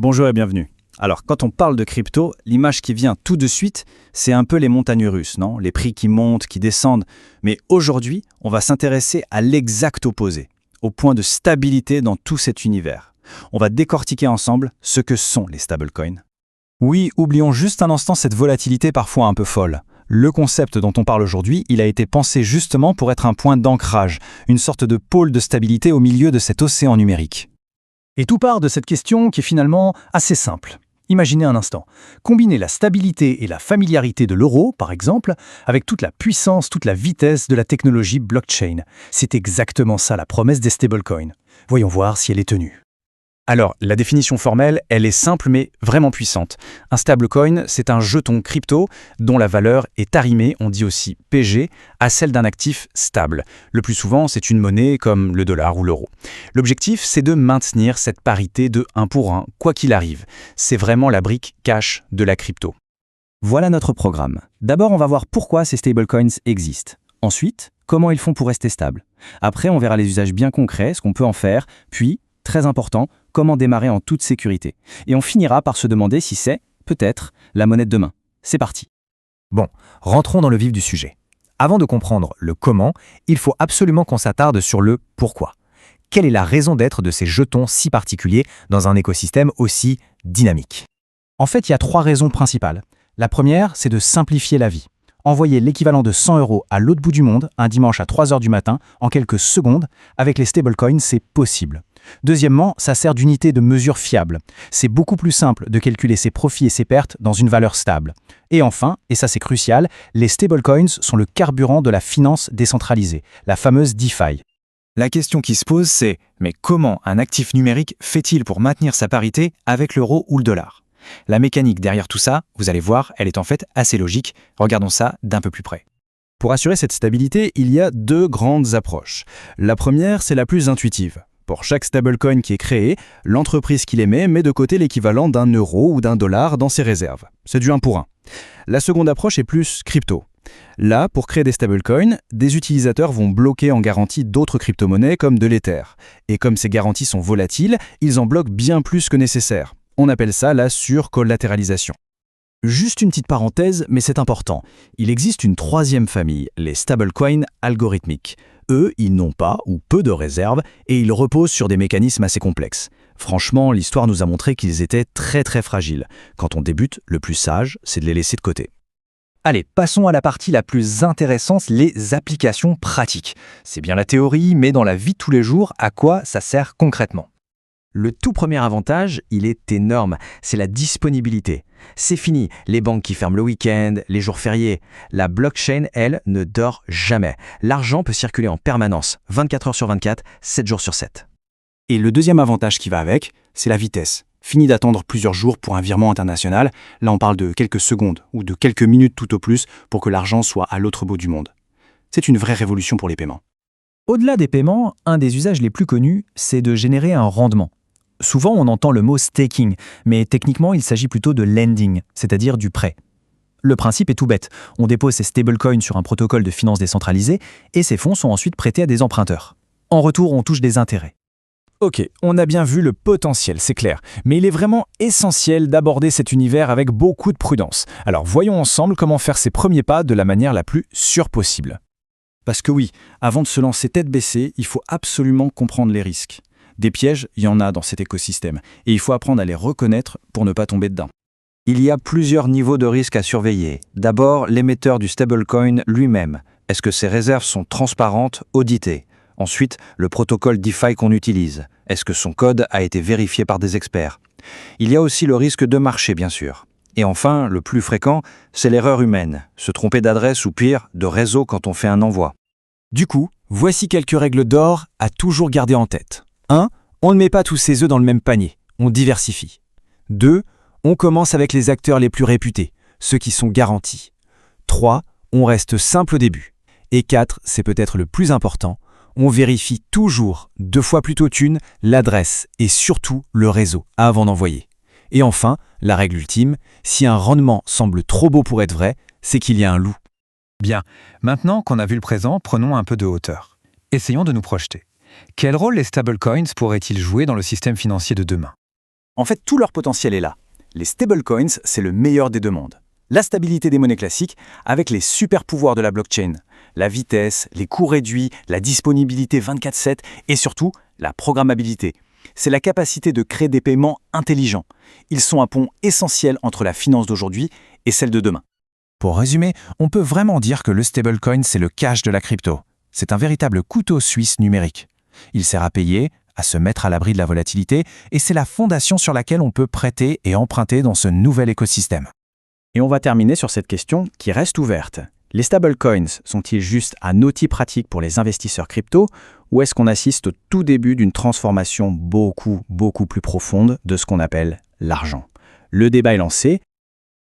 Bonjour et bienvenue. Alors, quand on parle de crypto, l'image qui vient tout de suite, c'est un peu les montagnes russes, non? Les prix qui montent, qui descendent. Mais aujourd'hui, on va s'intéresser à l'exact opposé, au point de stabilité dans tout cet univers. On va décortiquer ensemble ce que sont les stablecoins. Oui, oublions juste un instant cette volatilité parfois un peu folle. Le concept dont on parle aujourd'hui, il a été pensé justement pour être un point d'ancrage, une sorte de pôle de stabilité au milieu de cet océan numérique. Et tout part de cette question qui est finalement assez simple. Imaginez un instant, combiner la stabilité et la familiarité de l'euro, par exemple, avec toute la puissance, toute la vitesse de la technologie blockchain. C'est exactement ça la promesse des stablecoins. Voyons voir si elle est tenue. Alors, la définition formelle, elle est simple mais vraiment puissante. Un stablecoin, c'est un jeton crypto dont la valeur est arrimée, on dit aussi PG, à celle d'un actif stable. Le plus souvent, c'est une monnaie comme le dollar ou l'euro. L'objectif, c'est de maintenir cette parité de 1 pour 1, quoi qu'il arrive. C'est vraiment la brique cash de la crypto. Voilà notre programme. D'abord, on va voir pourquoi ces stablecoins existent. Ensuite, comment ils font pour rester stables. Après, on verra les usages bien concrets, ce qu'on peut en faire, puis, très important, comment démarrer en toute sécurité. Et on finira par se demander si c'est, peut-être, la monnaie de demain. C'est parti. Bon, rentrons dans le vif du sujet. Avant de comprendre le comment, il faut absolument qu'on s'attarde sur le pourquoi. Quelle est la raison d'être de ces jetons si particuliers dans un écosystème aussi dynamique? En fait, il y a 3 raisons principales. La première, c'est de simplifier la vie. Envoyer l'équivalent de 100 € à l'autre bout du monde, un dimanche à 3 heures du matin, en quelques secondes, avec les stablecoins, c'est possible. Deuxièmement, ça sert d'unité de mesure fiable. C'est beaucoup plus simple de calculer ses profits et ses pertes dans une valeur stable. Et enfin, et ça c'est crucial, les stablecoins sont le carburant de la finance décentralisée, la fameuse DeFi. La question qui se pose, c'est mais comment un actif numérique fait-il pour maintenir sa parité avec l'euro ou le dollar? La mécanique derrière tout ça, vous allez voir, elle est en fait assez logique. Regardons ça d'un peu plus près. Pour assurer cette stabilité, il y a 2 grandes approches. La première, c'est la plus intuitive. Pour chaque stablecoin qui est créé, l'entreprise qui l'émet met de côté l'équivalent d'un euro ou d'un dollar dans ses réserves. C'est du 1 pour 1. La seconde approche est plus crypto. Là, pour créer des stablecoins, des utilisateurs vont bloquer en garantie d'autres crypto-monnaies comme de l'Ether. Et comme ces garanties sont volatiles, ils en bloquent bien plus que nécessaire. On appelle ça la surcollatéralisation. Juste une petite parenthèse, mais c'est important. Il existe une 3e famille, les stablecoins algorithmiques. Eux, ils n'ont pas ou peu de réserves et ils reposent sur des mécanismes assez complexes. Franchement, l'histoire nous a montré qu'ils étaient très fragiles. Quand on débute, le plus sage, c'est de les laisser de côté. Allez, passons à la partie la plus intéressante, les applications pratiques. C'est bien la théorie, mais dans la vie de tous les jours, à quoi ça sert concrètement? Le tout premier avantage, il est énorme, c'est la disponibilité. C'est fini, les banques qui ferment le week-end, les jours fériés. La blockchain, elle, ne dort jamais. L'argent peut circuler en permanence, 24 heures sur 24, 7 jours sur 7. Et le deuxième avantage qui va avec, c'est la vitesse. Fini d'attendre plusieurs jours pour un virement international, là on parle de quelques secondes ou de quelques minutes tout au plus pour que l'argent soit à l'autre bout du monde. C'est une vraie révolution pour les paiements. Au-delà des paiements, un des usages les plus connus, c'est de générer un rendement. Souvent, on entend le mot staking, mais techniquement, il s'agit plutôt de lending, c'est-à-dire du prêt. Le principe est tout bête. On dépose ces stablecoins sur un protocole de finance décentralisé et ces fonds sont ensuite prêtés à des emprunteurs. En retour, on touche des intérêts. Ok, on a bien vu le potentiel, c'est clair, mais il est vraiment essentiel d'aborder cet univers avec beaucoup de prudence. Alors voyons ensemble comment faire ces premiers pas de la manière la plus sûre possible. Parce que oui, avant de se lancer tête baissée, il faut absolument comprendre les risques. Des pièges, il y en a dans cet écosystème, et il faut apprendre à les reconnaître pour ne pas tomber dedans. Il y a plusieurs niveaux de risque à surveiller. D'abord, l'émetteur du stablecoin lui-même. Est-ce que ses réserves sont transparentes, auditées? Ensuite, le protocole DeFi qu'on utilise. Est-ce que son code a été vérifié par des experts? Il y a aussi le risque de marché, bien sûr. Et enfin, le plus fréquent, c'est l'erreur humaine. Se tromper d'adresse ou pire, de réseau quand on fait un envoi. Du coup, voici quelques règles d'or à toujours garder en tête. 1. On ne met pas tous ses œufs dans le même panier, on diversifie. 2. On commence avec les acteurs les plus réputés, ceux qui sont garantis. 3. On reste simple au début. Et 4, c'est peut-être le plus important, on vérifie toujours, 2 fois plutôt qu'une, l'adresse et surtout le réseau avant d'envoyer. Et enfin, la règle ultime, si un rendement semble trop beau pour être vrai, c'est qu'il y a un loup. Bien, maintenant qu'on a vu le présent, prenons un peu de hauteur. Essayons de nous projeter. Quel rôle les stablecoins pourraient-ils jouer dans le système financier de demain? En fait, tout leur potentiel est là. Les stablecoins, c'est le meilleur des deux mondes. La stabilité des monnaies classiques avec les super pouvoirs de la blockchain. La vitesse, les coûts réduits, la disponibilité 24/7 et surtout la programmabilité. C'est la capacité de créer des paiements intelligents. Ils sont un pont essentiel entre la finance d'aujourd'hui et celle de demain. Pour résumer, on peut vraiment dire que le stablecoin, c'est le cash de la crypto. C'est un véritable couteau suisse numérique. Il sert à payer, à se mettre à l'abri de la volatilité, et c'est la fondation sur laquelle on peut prêter et emprunter dans ce nouvel écosystème. Et on va terminer sur cette question qui reste ouverte. Les stablecoins sont-ils juste un outil pratique pour les investisseurs crypto ou est-ce qu'on assiste au tout début d'une transformation beaucoup plus profonde de ce qu'on appelle l'argent ? Le débat est lancé,